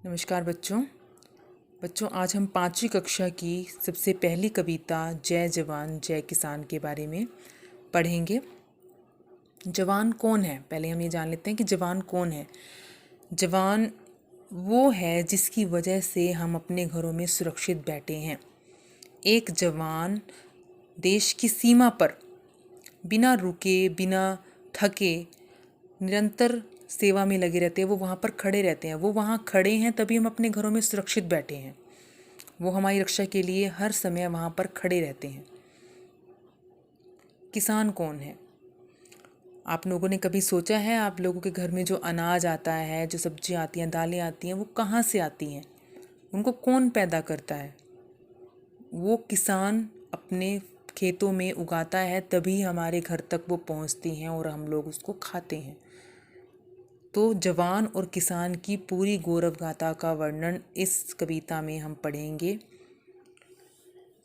नमस्कार बच्चों। आज हम 5वीं कक्षा की सबसे पहली कविता जय जवान जय किसान के बारे में पढ़ेंगे। जवान कौन है? पहले हम ये जान लेते हैं कि जवान कौन है। जवान वो है जिसकी वजह से हम अपने घरों में सुरक्षित बैठे हैं। एक जवान देश की सीमा पर बिना रुके, बिना थके, निरंतर सेवा में लगे रहते हैं। वो वहाँ पर खड़े रहते हैं। वो वहाँ खड़े हैं तभी हम अपने घरों में सुरक्षित बैठे हैं। वो हमारी रक्षा के लिए हर समय वहाँ पर खड़े रहते हैं। किसान कौन है? आप लोगों ने कभी सोचा है आप लोगों के घर में जो अनाज आता है, जो सब्जियाँ आती हैं, दालें आती हैं, वो कहाँ से आती हैं? उनको कौन पैदा करता है? वो किसान अपने खेतों में उगाता है, तभी हमारे घर तक वो पहुँचती हैं और हम लोग उसको खाते हैं। तो जवान और किसान की पूरी गौरव गाथा का वर्णन इस कविता में हम पढ़ेंगे।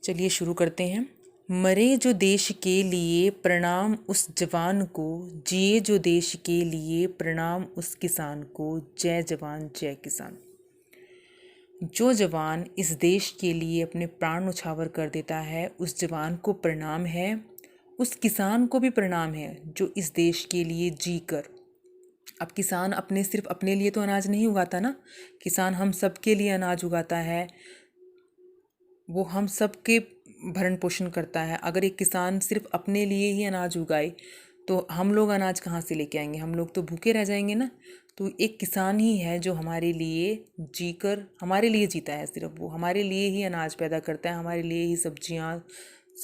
चलिए शुरू करते हैं। मरे जो देश के लिए प्रणाम उस जवान को, जिए जो देश के लिए प्रणाम उस किसान को, जय जवान जय किसान। जो जवान इस देश के लिए अपने प्राण न्यौछावर कर देता है, उस जवान को प्रणाम है। उस किसान को भी प्रणाम है जो इस देश के लिए जी कर। अब किसान सिर्फ अपने लिए तो अनाज नहीं उगाता ना, किसान हम सब के लिए अनाज उगाता है। वो हम सब के भरण पोषण करता है। अगर एक किसान सिर्फ अपने लिए ही अनाज उगाए तो हम लोग अनाज कहाँ से लेके आएंगे? हम लोग तो भूखे रह जाएंगे ना। तो एक किसान ही है जो हमारे लिए जीकर, हमारे लिए जीता है। सिर्फ वो हमारे लिए ही अनाज पैदा करता है, हमारे लिए ही सब्जियाँ,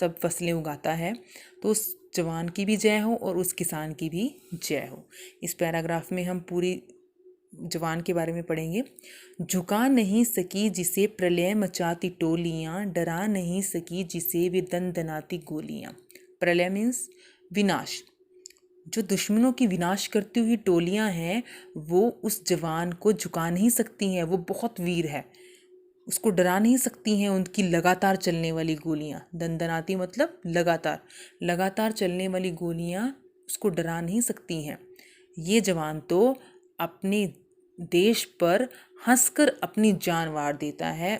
सब फसलें उगाता है। तो उस जवान की भी जय हो और उस किसान की भी जय हो। इस पैराग्राफ में हम पूरी जवान के बारे में पढ़ेंगे। झुका नहीं सकी जिसे प्रलय मचाती टोलियां, डरा नहीं सकी जिसे वे दनदनाती गोलियां। प्रलय मीन्स विनाश। जो दुश्मनों की विनाश करती हुई टोलियां हैं, वो उस जवान को झुका नहीं सकती हैं। वो बहुत वीर है, उसको डरा नहीं सकती हैं उनकी लगातार चलने वाली गोलियां। दनदनाती मतलब लगातार, लगातार चलने वाली गोलियां उसको डरा नहीं सकती हैं। ये जवान तो अपने देश पर हंसकर अपनी जान वार देता है।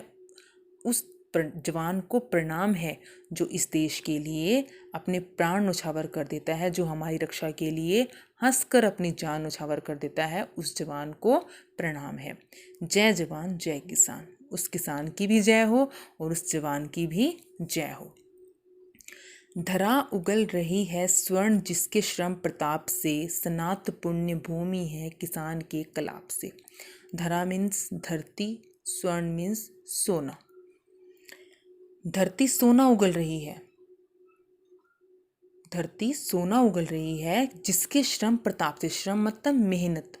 उस जवान को प्रणाम है जो इस देश के लिए अपने प्राण न्यौछावर कर देता है, जो हमारी रक्षा के लिए हंसकर अपनी जान न्यौछावर कर देता है। उस जवान को प्रणाम है। जय जवान जय किसान। उस किसान की भी जय हो और उस जवान की भी जय हो। धरा उगल रही है स्वर्ण जिसके श्रम प्रताप से, सनात पुण्य भूमि है किसान के कलाप से। धरा मीन्स धरती, स्वर्ण मीन्स सोना। धरती सोना उगल रही है। धरती सोना उगल रही है जिसके श्रम प्रताप से। श्रम मतलब मेहनत।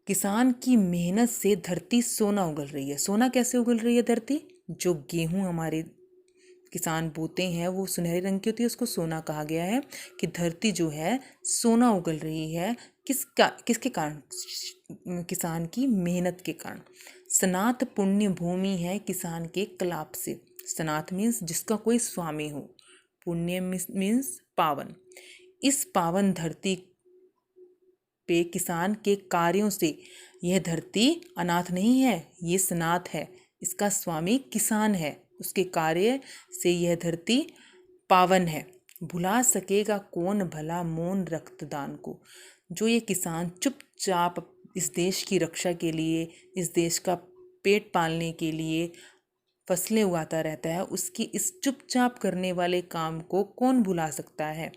किसान की मेहनत से धरती सोना उगल रही है। सोना कैसे उगल रही है धरती? जो गेहूं हमारे किसान बोते हैं वो सुनहरे रंग की होती है, उसको सोना कहा गया है। कि धरती जो है सोना उगल रही है। किसके कारण? किसान की मेहनत के कारण। सनात पुण्य भूमि है किसान के कलाप से। सनात मीन्स जिसका कोई स्वामी हो, पुण्य मीन्स पावन। इस पावन धरती पे किसान के कार्यों से यह धरती अनाथ नहीं है, ये सनात है। इसका स्वामी किसान है, उसके कार्य से यह धरती पावन है। भुला सकेगा कौन भला मौन रक्तदान को। जो ये किसान चुपचाप इस देश की रक्षा के लिए, इस देश का पेट पालने के लिए फसलें उगाता रहता है, उसकी इस चुपचाप करने वाले काम को कौन भुला सकता है?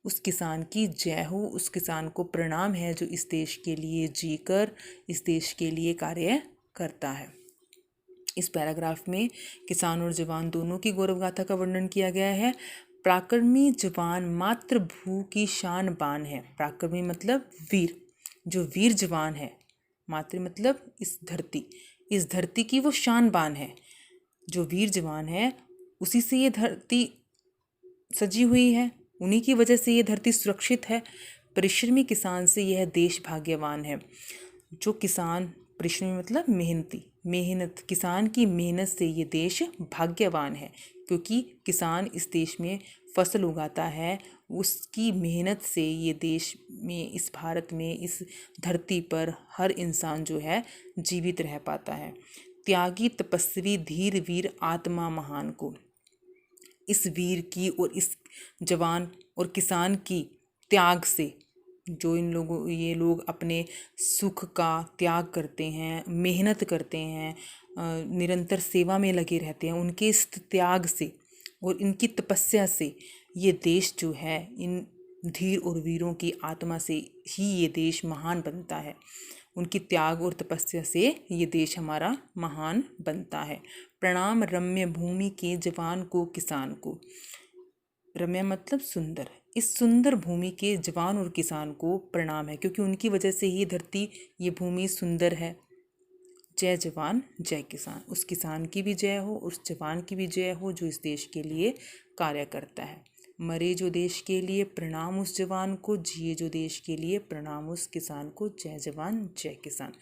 उस किसान की जय हो, उस किसान को प्रणाम है जो इस देश के लिए जीकर इस देश के लिए कार्य करता है। इस पैराग्राफ में किसान और जवान दोनों की गौरव गाथा का वर्णन किया गया है। पराक्रमी जवान मातृभू की शान बान है। पराक्रमी मतलब वीर, जो वीर जवान है। मातृ मतलब इस धरती की वो शान बान है। जो वीर जवान है उसी से ये धरती सजी हुई है, उन्हीं की वजह से ये धरती सुरक्षित है। परिश्रमी किसान से यह देश भाग्यवान है। जो किसान, परिश्रमी मतलब मेहनती, मेहनत, किसान की मेहनत से ये देश भाग्यवान है। क्योंकि किसान इस देश में फसल उगाता है, उसकी मेहनत से ये देश में, इस भारत में, इस धरती पर हर इंसान जो है जीवित रह पाता है। त्यागी तपस्वी धीर वीर आत्मा महान को, इस वीर की और इस जवान और किसान की त्याग से, जो ये लोग अपने सुख का त्याग करते हैं, मेहनत करते हैं, निरंतर सेवा में लगे रहते हैं, उनके इस त्याग से और इनकी तपस्या से ये देश जो है, इन धीर और वीरों की आत्मा से ही ये देश महान बनता है। उनकी त्याग और तपस्या से ये देश हमारा महान बनता है। प्रणाम रम्य भूमि के जवान को किसान को। रम्य मतलब सुंदर। इस सुंदर भूमि के जवान और किसान को प्रणाम है, क्योंकि उनकी वजह से ही धरती, ये भूमि सुंदर है। जय जवान जय किसान। उस किसान की भी जय हो, उस जवान की भी जय हो जो इस देश के लिए कार्य करता है। मरे जो देश के लिए प्रणाम उस जवान को, जिए जो देश के लिए प्रणाम उस किसान को। जय जवान जय किसान।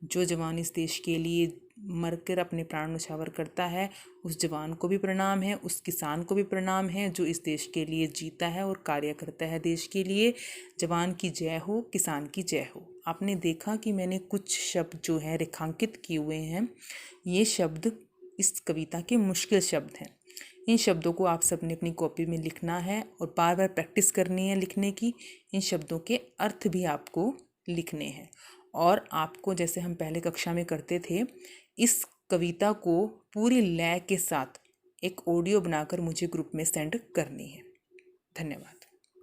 जो जवान इस देश के लिए मरकर अपने प्राण न्यौछावर करता है, उस जवान को भी प्रणाम है, उस किसान को भी प्रणाम है जो इस देश के लिए जीता है और कार्य करता है देश के लिए। जवान की जय हो, किसान की जय हो। आपने देखा कि मैंने कुछ शब्द जो है रेखांकित किए हुए हैं। ये शब्द इस कविता के मुश्किल शब्द हैं। इन शब्दों को आप सबने अपनी कॉपी में लिखना है और बार बार प्रैक्टिस करनी है लिखने की। इन शब्दों के अर्थ भी आपको लिखने हैं, और आपको, जैसे हम पहले कक्षा में करते थे, इस कविता को पूरी लय के साथ एक ऑडियो बनाकर मुझे ग्रुप में सेंड करनी है। धन्यवाद।